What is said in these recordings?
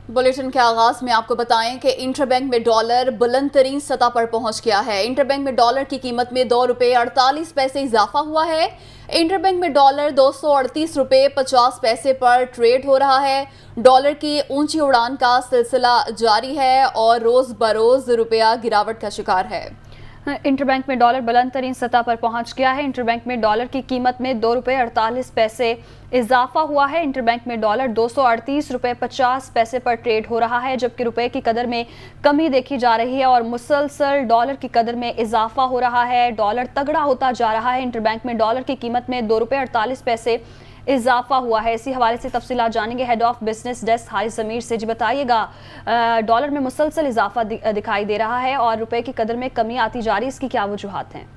Bulletin के आगाज में आपको बताएं कि इंटरबैंक में डॉलर बुलंद तरीन सतह पर पहुंच गया है। इंटरबैंक में डॉलर की कीमत में ₹2.48 इजाफा हुआ है। इंटरबैंक में डॉलर ₹238.50 पर ट्रेड हो रहा है। डॉलर की ऊंची उड़ान का सिलसिला जारी है और रोज बरोज रुपया गिरावट का शिकार है। इंटरबैंक में डॉलर बुलंद तरीन सतह पर पहुंच गया है। इंटरबैंक में डॉलर की कीमत में ₹2.48 इजाफा हुआ है। इंटरबैंक में डॉलर ₹238.50 पर ट्रेड हो रहा है, जबकि रुपए की कदर में कमी देखी जा रही है और मुसलसल डॉलर की कदर में इजाफा हो रहा है। डॉलर तगड़ा होता जा रहा है। इंटरबैंक में डॉलर की कीमत में ₹2.48 इजाफा हुआ है। इसी हवाले से तफसीलात जानेंगे head of business desk Haris Zameer से। जी बताइएगा, डॉलर में मुसलसल इजाफा दिखाई दे रहा है और रुपए की कदर में कमी आती जा रही है, इसकी क्या वजूहात हैं?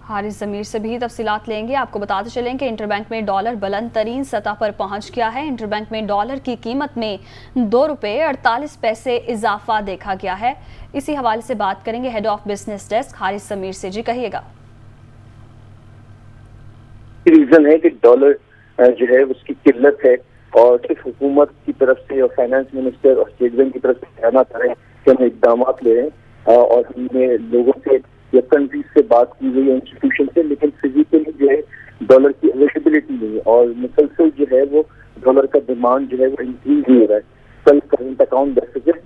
हारिस ज़मीर से भी तफसीलात लेंगे। आपको बताते चलें कि इंटरबैंक में डॉलर बुलंद तरीन सतह पर पहुंच गया है। इंटरबैंक में डॉलर की कीमत में ₹2.48 इजाफा देखा गया है। इसी हवाले से बात करेंगे head of business desk Haris Zameer से। जी कहिएगा। रीजन है कि डॉलर जो है उसकी किल्लत है और सिर्फ हुकूमत की तरफ से और फाइनेंस मिनिस्टर और स्टेट बैंक की तरफ से कहना चाह रहे हैं कि हम इकदाम ले रहे हैं और हमने लोगों से या कंट्रीज से बात की गई है, इंस्टीट्यूशन से, लेकिन फिजिकली जो है डॉलर की अवेलेबिलिटी नहीं है और मुसलसल जो है वो डॉलर का डिमांड जो है वो इंक्रीज नहीं हो रहा है। कल करंट अकाउंट डेफिसिट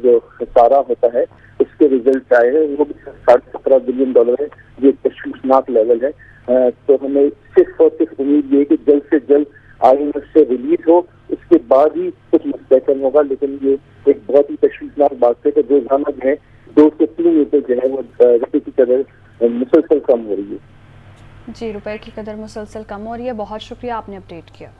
जो खसारा होता है उसके रिजल्ट आए हैं, वो भी $17 बिलियन है, ये तशवीशनाक लेवल है। तो हमें सिर्फ और सिर्फ उम्मीद ये कि जल्द से जल्द IMF से रिलीज हो, उसके बाद ही कुछ मुस्तहकम होगा। लेकिन ये एक बहुत ही तशवीशनाक बात है कि रोजाना जो है 2 से 3 रुपए जो है वो रुपये की कदर मुसलसल कम हो रही है। जी, रुपए की कदर मुसलसल कम हो रही है। बहुत शुक्रिया, आपने अपडेट किया।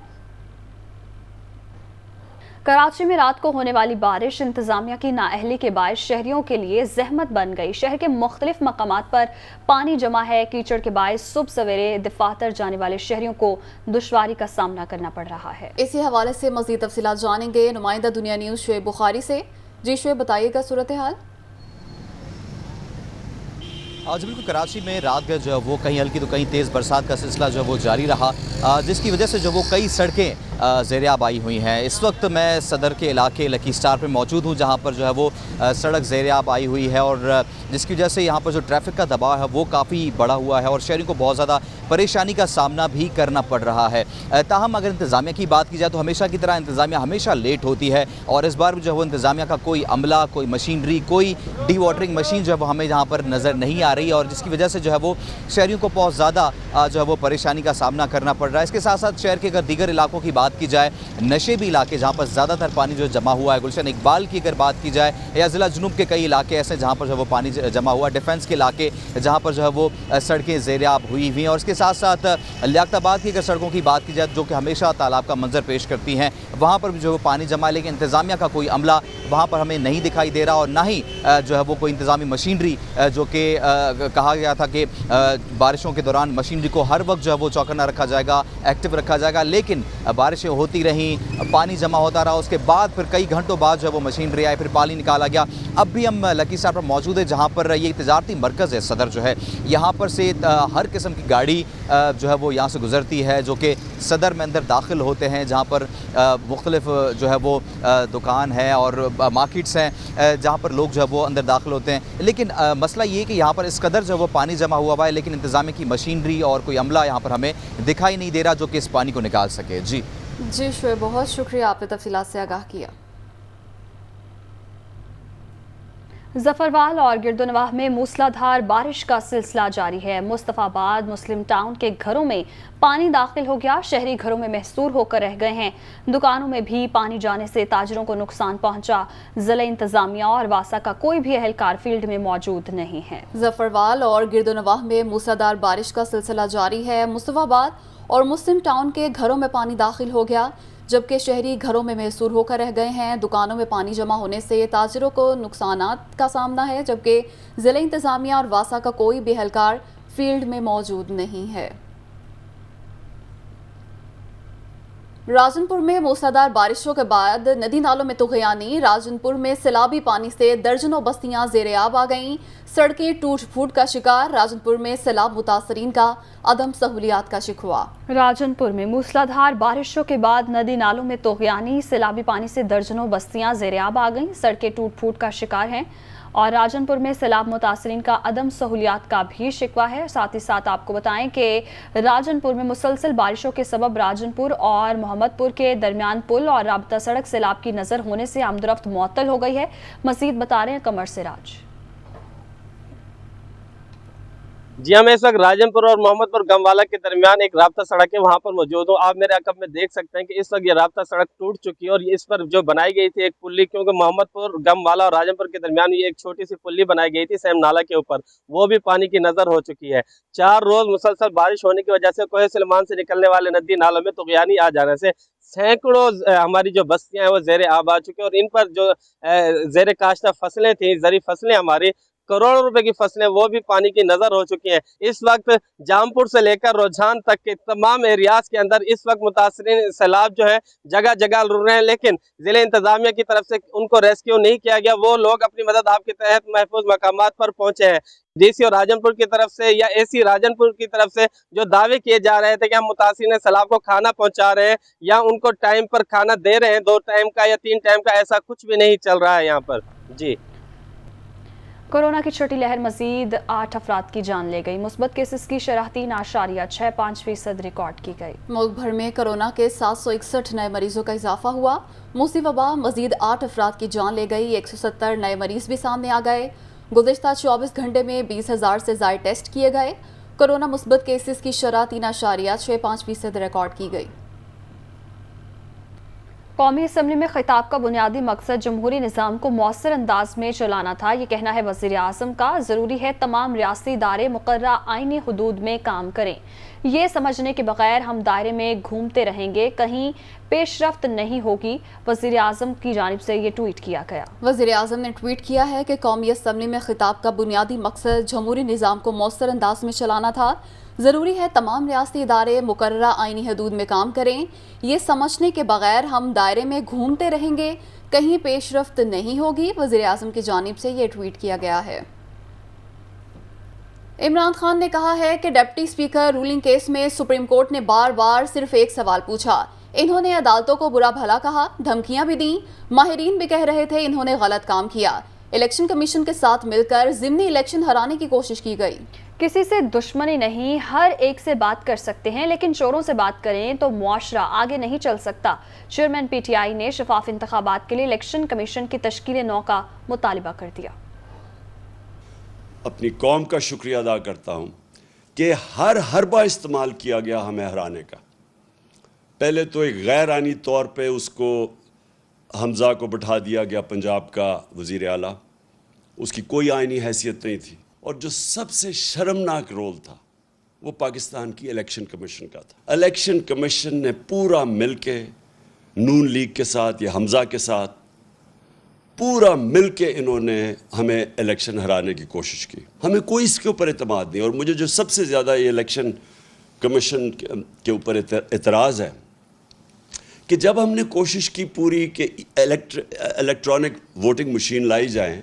कराची में रात को होने वाली बारिश इंतजामिया की नाअहली के बायस शहरियों के लिए जहमत बन गई। शहर के मुख्तलिफ मकामात पर पानी जमा है। कीचड़ के बायस सुबह सवेरे दफातर जाने वाले शहरियों को दुश्वारी का सामना करना पड़ रहा है। इसी हवाले से मजीद तफसीलात जानेंगे नुमाइंदा दुनिया न्यूज़ शुएब बुखारी से। जी शुएब, बताइएगा सूरत हाल। आज बिल्कुल कराची में रात का जो है वो कहीं हल्की तो कहीं तेज़ बरसात का सिलसिला जो है वो जारी रहा, जिसकी वजह से जो वो कई सड़कें ज़ेरियाब आई हुई हैं। इस वक्त मैं सदर के इलाके लकी स्टार पे मौजूद हूँ, जहाँ पर जो है वो सड़क ज़ेरियाब आई हुई है और जिसकी वजह से यहाँ पर जो ट्रैफिक का दबाव है वो काफ़ी बढ़ा हुआ है और शहरियों को बहुत ज़्यादा परेशानी का सामना भी करना पड़ रहा है। ताहम अगर इंतज़ामिया की बात की जाए तो हमेशा की तरह इंतज़ामिया हमेशा लेट होती है और इस बार भी जो है वो इंतज़ामिया का कोई अमला, कोई मशीनरी, कोई डी वाटरिंग मशीन जो है वो हमें यहाँ पर नज़र नहीं आ रही है और जिसकी वजह से जो है वो शहरियों को बहुत ज़्यादा जो है वो परेशानी का सामना करना पड़ रहा है। इसके साथ साथ शहर के अगर दीगर इलाकों की बात की जाए, नशेबी इलाके जहाँ पर ज़्यादातर पानी जो जमा हुआ है, गुलशन इकबाल की अगर बात की जाए, या ज़िला जुनूब के कई इलाके ऐसे जहाँ पर जो है वो पानी जमा हुआ, डिफेंस के इलाके जहाँ पर जो है वो सड़कें ज़ेरियाब हुई हुई हैं और इसके साथ साथ लियाकताबाद की अगर सड़कों की बात की जाए जो कि हमेशा तालाब का मंजर पेश करती हैं, वहाँ पर भी जो है पानी जमा है, लेकिन इंतज़ामिया का कोई अमला वहाँ पर हमें नहीं दिखाई दे रहा और ना ही जो है वो कोई इंतज़ामी मशीनरी, जो कि कहा गया था कि बारिशों के दौरान मशीनरी को हर वक्त जो है वो चौकन्ना रखा जाएगा, एक्टिव रखा जाएगा, लेकिन बारिशें होती रहीं, पानी जमा होता रहा, उसके बाद फिर कई घंटों बाद जो है वो मशीनरी आई, फिर पानी निकाला गया। अब भी हम लकी स्टार पर मौजूद है जहाँ पर ये तजारती मरकज़ है सदर जो है, यहाँ पर से हर किस्म की गाड़ी जो है वो यहाँ से गुजरती है जो कि सदर में अंदर दाखिल होते हैं, जहाँ पर मुख्तलिफ जो है वो दुकान है और मार्केट्स हैं जहाँ पर लोग जो है वो अंदर दाखिल होते हैं। लेकिन मसला ये है कि यहाँ पर इस कदर जो है वो पानी जमा हुआ हुआ है, लेकिन इंतज़ामिया की मशीनरी और कोई अमला यहाँ पर हमें दिखाई नहीं दे रहा जो कि इस पानी को निकाल सके। जी शुएब, बहुत शुक्रिया, आपने तफसीलात से आगाह किया। जफरवाल और गिरदोनवाह में मूसलाधार बारिश का सिलसिला जारी है। मुस्तफ़ाबाद मुस्लिम टाउन के घरों में पानी दाखिल हो गया। शहरी घरों में महसूर होकर रह गए हैं। दुकानों में भी पानी जाने से ताजरों को नुकसान पहुंचा। जिला इंतजामिया और वासा का कोई भी अहलकार फील्ड में मौजूद नहीं है। जफरवाल और गिरदोनवाह में मूसलाधार बारिश का सिलसिला जारी है। मुस्तफ़ाबाद और मुस्लिम टाउन के घरों में पानी दाखिल हो गया, जबकि शहरी घरों में महसूर होकर रह गए हैं। दुकानों में पानी जमा होने से ताजिरों को नुकसानात का सामना है, जबकि ज़िला इंतज़ामिया और वासा का कोई भी एहलकार फील्ड में मौजूद नहीं है। राजनपुर में मूसलाधार बारिशों के बाद नदी नालों में तुगयानी। राजनपुर में सैलाबी पानी से दर्जनों बस्तियां ज़ेर-ए-आब आ गईं। सड़कें टूट फूट का शिकार। राजनपुर में सैलाब मुतासरीन का अदम सहूलियात का शिकवा। राजनपुर में मूसलाधार बारिशों के बाद नदी नालों में तुगयानी। सैलाबी पानी से दर्जनों बस्तियां ज़ेर-ए-आब आ गईं। सड़कें टूट फूट का शिकार हैं और राजनपुर में सैलाब मुतासरीन का अदम सहूलियात का भी शिकवा है। साथ ही साथ आपको बताएं कि राजनपुर में मुसलसल बारिशों के सबब राजनपुर और मोहम्मदपुर के दरमियान पुल और राबता सड़क सैलाब की नज़र होने से आमदरफ्त मुअत्तल हो गई है। मजीद बता रहे हैं कमर सिराज। जी मैं इस वक्त राजनपुर और मोहम्मदपुर गमवाला के दरमियान एक राब्ता सड़क है, वहां पर मौजूद हूँ। आप मेरे अकब में देख सकते हैं कि इस वक्त ये राब्ता सड़क टूट चुकी है और इस पर जो बनाई गई थी एक पुल्ली, क्योंकि मोहम्मदपुर गमवाला और राजनपुर के दरमियान ये एक छोटी सी पुल्ली बनाई गई थी सेम नाला के ऊपर, वो भी पानी की नजर हो चुकी है। 4 रोज मुसलसल बारिश होने की वजह से कोहे सुलेमान से निकलने वाले नदी नालों में तुगयानी आ जाने से सैकड़ों हमारी जो बस्तियां हैं वो ज़ेर-ए-आब आ चुकी है और इन पर जो ज़ेर काश्ता फसलें थी, ज़री फसलें हमारी करोड़ों रुपए की फसलें, वो भी पानी की नजर हो चुकी हैं। इस वक्त जामपुर से लेकर रुझान तक के तमाम एरियाज के अंदर इस वक्त मुतासरीन सैलाब जो है जगह जगह रुक रहे हैं, लेकिन जिले इंतजामिया की तरफ से उनको रेस्क्यू नहीं किया गया। वो लोग अपनी मदद आपके तहत महफूज मकामात पर पहुंचे हैं। डीसी और राजनपुर की तरफ से या एसी राजनपुर की तरफ से जो दावे किए जा रहे थे कि हम मुतासरीन सैलाब को खाना पहुंचा रहे हैं या उनको टाइम पर खाना दे रहे हैं, 2 टाइम का या 3 टाइम का, ऐसा कुछ भी नहीं चल रहा है यहाँ पर। जी कोरोना की छठी लहर मजीद 8 अफराद की जान ले गई। मुस्बत केसेस की शरह 3.65% रिकॉर्ड की गई। मुल्क भर में कोरोना के 761 नए मरीजों का इजाफा हुआ। मूसी वबा मजीद 8 अफराद की जान ले गई। 170 नए मरीज भी सामने आ गए। गुज़िश्ता 24 घंटे में 20,000 से ज़ायद टेस्ट किए गए। कोरोना मुस्बत केसेस की शरह 3.65% रिकॉर्ड की गई। कौमी असम्बली में खिताब का बुनियादी मकसद जमहूरी निज़ाम को मौसर अंदाज में चलाना था। ये कहना है वज़ीर आज़म का। ज़रूरी है तमाम रियासती इदारे मुक़र्ररा आईनी हुदूद में काम करें। ये समझने के बगैर हम दायरे में घूमते रहेंगे, कहीं पेशरफ्त नहीं होगी। वज़ीर आज़म की जानिब से ये ट्वीट किया गया। वज़ीर आज़म ने ट्वीट किया है कि कौमी असम्बली में खिताब का बुनियादी मकसद जमहूरी निज़ाम को मौसर अंदाज में चलाना था। ज़रूरी है तमाम रियासती इदारे मुकर्ररा आईनी हदूद में काम करें। ये समझने के बगैर हम दायरे में घूमते रहेंगे, कहीं पेशरफ्त नहीं होगी। वज़ीर आज़म की जानिब से ये ट्वीट किया गया है। इमरान खान ने कहा है कि डिप्टी स्पीकर रूलिंग केस में सुप्रीम कोर्ट ने बार बार सिर्फ एक सवाल पूछा। इन्होंने अदालतों को बुरा भला कहा, धमकियां भी दी। माहिरीन भी कह रहे थे इन्होंने गलत काम किया। इलेक्शन कमीशन के साथ मिलकर ज़िमनी इलेक्शन हराने की कोशिश की गई। किसी से दुश्मनी नहीं, हर एक से बात कर सकते हैं, लेकिन चोरों से बात करें तो मुआशरा आगे नहीं चल सकता। चेयरमैन पीटीआई ने शफाफ इंतखाबात के लिए इलेक्शन कमीशन की तश्कील 9 का मुतालिबा कर दिया। अपनी कौम का शुक्रिया अदा करता हूँ कि हर हरबा इस्तेमाल किया गया हमें हराने का। पहले तो एक गैर आनी तौर पे उसको हमज़ा को बिठा दिया गया, पंजाब का वज़ीर आला, उसकी कोई आईनी हैसियत नहीं थी। और जो सबसे शर्मनाक रोल था वो पाकिस्तान की इलेक्शन कमीशन का था। इलेक्शन कमीशन ने पूरा मिलके नून लीग के साथ या हमज़ा के साथ पूरा मिलके इन्होंने हमें इलेक्शन हराने की कोशिश की। हमें कोई इसके ऊपर एतमाद नहीं। और मुझे जो सबसे ज़्यादा ये इलेक्शन कमीशन के ऊपर एतराज़ है कि जब हमने कोशिश की पूरी कि इलेक्ट्रॉनिक वोटिंग मशीन लाई जाए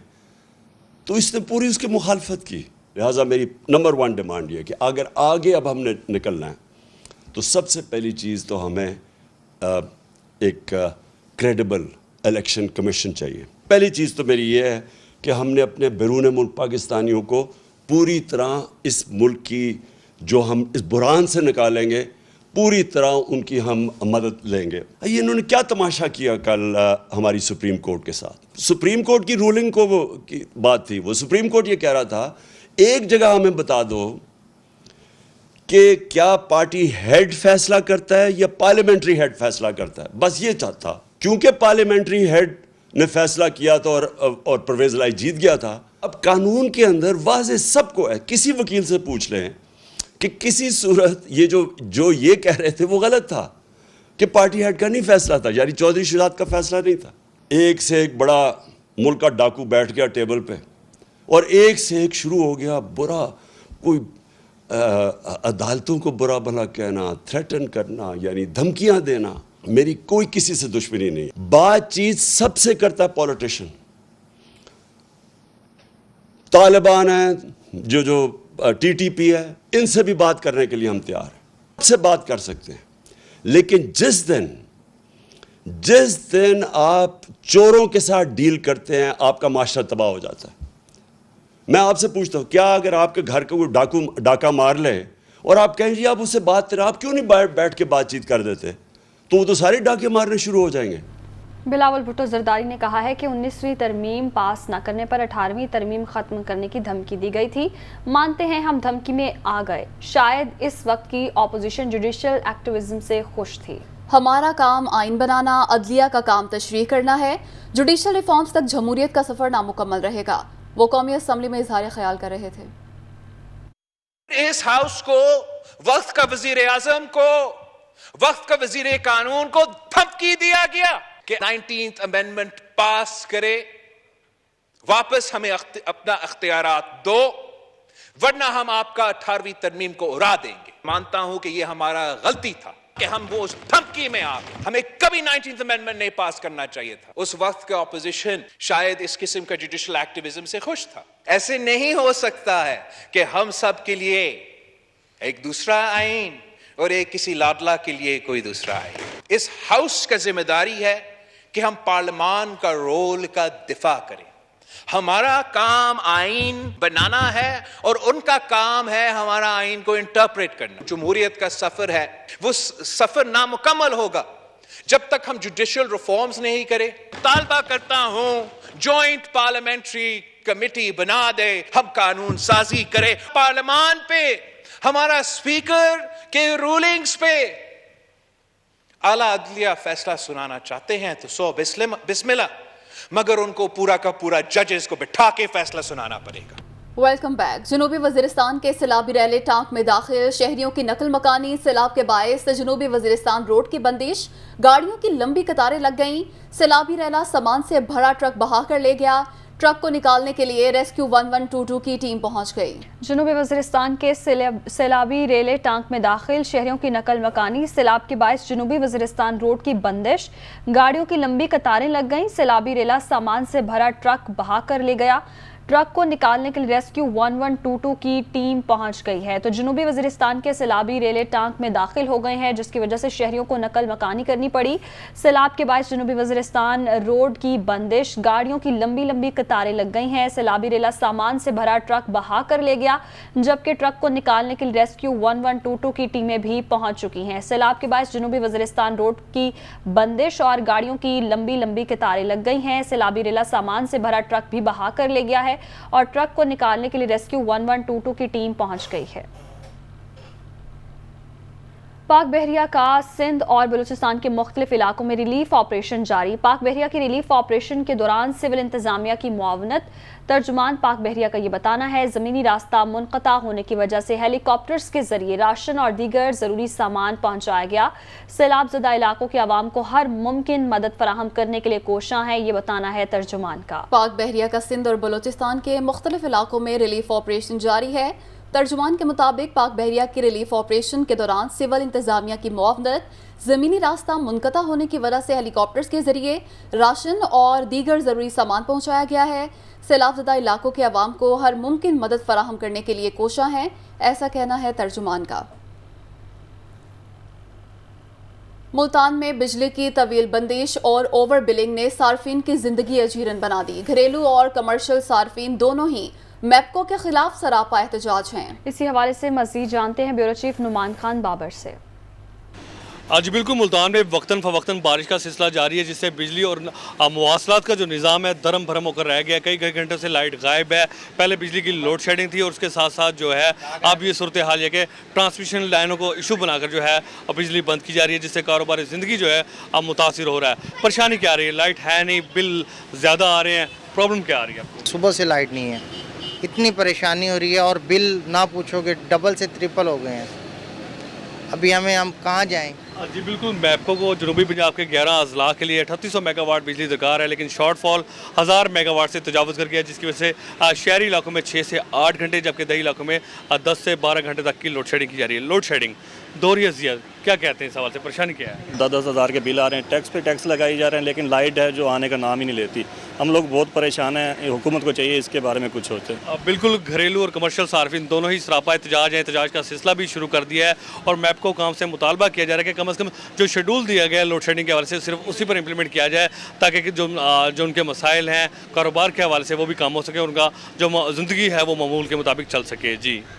तो इसने पूरी उसकी मुखालफत की। लिहाजा मेरी नंबर 1 डिमांड ये कि अगर आगे अब हमने निकलना है तो सबसे पहली चीज़ तो हमें एक क्रेडिबल इलेक्शन कमीशन चाहिए। पहली चीज़ तो मेरी ये है कि हमने अपने बैरून मुल्क पाकिस्तानियों को पूरी तरह इस मुल्क की जो हम इस बुरान से निकालेंगे, पूरी तरह उनकी हम मदद लेंगे। ये इन्होंने क्या तमाशा किया कल हमारी सुप्रीम कोर्ट के साथ। सुप्रीम कोर्ट की रूलिंग को वो की बात थी, वो सुप्रीम कोर्ट ये कह रहा था एक जगह हमें बता दो कि क्या पार्टी हेड फैसला करता है या पार्लियामेंट्री हेड फैसला करता है। बस ये चाहता, क्योंकि पार्लियामेंट्री हेड ने फैसला किया था और परवेज लाई जीत गया था। अब कानून के अंदर वाज़े सबको है, किसी वकील से पूछ लें कि किसी सूरत ये जो ये कह रहे थे वो गलत था कि पार्टी हेड का नहीं फैसला था, यानी चौधरी शुजात का फैसला नहीं था। एक से एक बड़ा मुल्क का डाकू बैठ गया टेबल पे और एक से एक शुरू हो गया बुरा, कोई अदालतों को बुरा भला कहना, थ्रेटन करना, यानी धमकियां देना। मेरी कोई किसी से दुश्मनी नहीं। बातचीत सबसे करता है पॉलिटिशियन। तालिबान है, जो टीटीपी है, इनसे भी बात करने के लिए हम तैयार हैं, सबसे बात कर सकते हैं। लेकिन जिस दिन आप चोरों के साथ डील करते हैं, आपका माशरा तबाह हो जाता है। मैं आपसे पूछता हूं, क्या अगर आपके घर का कोई डाका मार ले और आप कहें जी आप उससे बात करें, आप क्यों नहीं बैठ के बातचीत कर देते? तो वो तो सारे डाके मारने शुरू हो जाएंगे। बिलावल भुट्टो जरदारी ने कहा है कि 19वीं तरमीम पास न करने पर 18वीं तरमीम खत्म करने की धमकी दी गई थी। मानते हैं हम धमकी में आ गए। शायद इस वक्त की ऑपोजिशन जुडिशियल एक्टिविज्म से खुश थी। हमारा काम आइन बनाना, अदलिया का काम तशरीह करना है। जुडिशियल रिफॉर्म्स तक जमहूरियत का सफर नामुकम्मल रहेगा। वो कौमी असम्बली में इजहार ख्याल कर रहे थे। इस हाउस को, वक्त का वजीर आजम को, वक्त का वजीर कानून को धमकी दिया गया कि 19th अमेंडमेंट पास करे, वापस हमें अपना अख्तियारात दो, वरना हम आपका 18वीं तरमीम को उड़ा देंगे। मानता हूं कि यह हमारा गलती था कि हम वो उस धमकी में आ गए। हमें कभी 19th अमेंडमेंट नहीं पास करना चाहिए था। उस वक्त का ऑपोजिशन शायद इस किस्म का जुडिशियल एक्टिविज्म से खुश था। ऐसे नहीं हो सकता है कि हम सब के लिए एक दूसरा आइन और एक किसी लाडला के लिए कोई दूसरा आइन। इस हाउस का जिम्मेदारी है कि हम पार्लियामान का रोल का दिफा करें। हमारा काम आइन बनाना है और उनका काम है हमारा आइन को इंटरप्रेट करना। जमहूरियत का सफर है, वो सफर नामुकम्मल होगा जब तक हम जुडिशियल रिफॉर्म्स नहीं करें। तालबा करता हूं जॉइंट पार्लियामेंट्री कमेटी बना दे, हम कानून साजी करें। पार्लियामान पे, हमारा स्पीकर के रूलिंग्स पे आला अदलिया फैसला सुनाना चाहते हैं तो 100 बिस्मिल्लाह, मगर उनको पूरा का पूरा जजेस को बिठा के फैसला सुनाना पड़ेगा। Welcome back. जनूबी वजीरिस्तान के सैलाबी रैले टांक में दाखिल, शहरियों की नकल मकानी। सैलाब के बायस जनूबी वजीरिस्तान रोड की बंदिश, गाड़ियों की लंबी कतारें लग गईं। सैलाबी रैला सामान से भरा ट्रक बहा कर ले गया। ट्रक को निकालने के लिए रेस्क्यू 1122 की टीम पहुंच गई। जनूबी वजीरिस्तान के सैलाबी रेले टांक में दाखिल, शहरियों की नकल मकानी। सैलाब के बायस जनूबी वजीरिस्तान रोड की बंदिश, गाड़ियों की लंबी कतारें लग गईं। सैलाबी रेला सामान से भरा ट्रक बहा कर ले गया। ट्रक को निकालने के लिए रेस्क्यू 1122 की टीम पहुंच गई है। तो जनूबी वजीरिस्तान के सैलाबी रेले टांक में दाखिल हो गए हैं, जिसकी वजह से शहरियों को नकल मकानी करनी पड़ी। सैलाब के बायस जनूबी वजीरिस्तान रोड की बंदिश, गाड़ियों की लंबी लंबी कतारें लग गई हैं। सैलाबी रेला सामान से भरा ट्रक बहा कर ले गया, जबकि ट्रक को निकालने के लिए रेस्क्यू 1122 की टीमें भी पहुंच चुकी हैं। सैलाब के बायस जनूबी वजीरिस्तान रोड की बंदिश और गाड़ियों की लंबी लंबी कतारें लग गई हैं। सैलाबी रेला सामान से भरा ट्रक भी बहा कर ले गया है और ट्रक को निकालने के लिए रेस्क्यू 1122 की टीम पहुंच गई है। पाक बहरिया का सिंध और बलूचिस्तान के मुख्तलिफ इलाकों में रिलीफ ऑपरेशन जारी। पाक बहरिया के रिलीफ ऑपरेशन के दौरान सिविल इंतजामिया की मुआवनत। तर्जुमान पाक बहरिया का ये बताना है, ज़मीनी रास्ता मुनक़ता होने की वजह से हेलीकॉप्टर्स के जरिए राशन और दीगर ज़रूरी सामान पहुँचाया गया। सैलाब ज़दा इलाकों के आवाम को हर मुमकिन मदद फराहम करने के लिए कोशिशां है, ये बताना है तर्जुमान का। पाक बहरिया का सिंध और बलूचिस्तान के मुख्तलिफ इलाकों में रिलीफ ऑपरेशन जारी है। तर्जुमान के मुताबिक पाक बहरिया के रिलीफ ऑपरेशन के दौरान सिविल इंतजामिया की मुआवनत, ज़मीनी रास्ता मुनक़ता होने की वजह से हेलीकॉप्टर्स के जरिए राशन और दीगर ज़रूरी सामान पहुँचाया गया है। सैलाबज़दा इलाकों के अवाम को हर मुमकिन मदद फराहम करने के लिए कोशिशां हैं, ऐसा कहना है तर्जुमान का। मुल्तान में बिजली की तवील बंदिश और ओवर बिलिंग ने सार्फिन की जिंदगी अजीरन बना दी। घरेलू और कमर्शियल सार्फिन दोनों ही मैपको के खिलाफ सरापा एहतजाज हैं। इसी हवाले से मजीद जानते हैं ब्यूरो चीफ नुमान खान बाबर से। आज बिल्कुल मुल्तान में वक्तन फ़वक्तन बारिश का सिलसिला जारी है, जिससे बिजली और मवासलात का जो निज़ाम है धर्म भरम होकर रह गया। कई घंटों से लाइट गायब है। पहले बिजली की लोड शेडिंग थी और उसके साथ साथ जो है अब ये सूरत हाल है कि ट्रांसमिशन लाइनों को इशू बनाकर जो है अब बिजली बंद की जा रही है, जिससे कारोबारी ज़िंदगी जो है अब मुतासिर हो रहा है। परेशानी क्या आ रही है? लाइट है नहीं, बिल ज़्यादा आ रहे हैं, प्रॉब्लम क्या आ रही है आपको? सुबह से लाइट नहीं है, इतनी परेशानी हो रही है और बिल ना पूछोगे डबल से ट्रिपल हो गए हैं। अभी हम कहाँ जाएँ? जी बिल्कुल, मैपको को जनूबी पंजाब के 11 अजला के लिए 3800 मेगावाट बिजली दरकार है, लेकिन शॉर्टफॉल 1000 मेगावाट से तजावज़ कर गया, जिसकी वजह से शहरी इलाकों में 6 से 8 घंटे, जबकि दही इलाकों में 10 से 12 घंटे तक की लोड शेडिंग की जा रही है। लोड शेडिंग दोहरी अज़ियत, क्या कहते हैं इस सवाल से, परेशानी क्या है? 10-10 हज़ार के बिल आ रहे हैं, टैक्स पे टैक्स लगाई जा रहे हैं, लेकिन लाइट है जो आने का नाम ही नहीं लेती। हम लोग बहुत परेशान हैं, हुकूमत को चाहिए इसके बारे में कुछ सोचे। बिल्कुल, घरेलू और कमर्शियल सार्फिन दोनों ही सरापा एहतजाज है, एहतजाज का सिलसिला भी शुरू कर दिया है और मैपको काम से मुतालबा किया जा रहा है कि कम से कम जो शेड्यूल दिया गया है लोड शेडिंग के हवाले से सिर्फ उसी पर इम्प्लीमेंट किया जाए, ताकि जो उनके मसाइल हैं कारोबार के हवाले से वो भी काम हो सके, उनका जो ज़िंदगी है वो मामूल के मुताबिक चल सके। जी।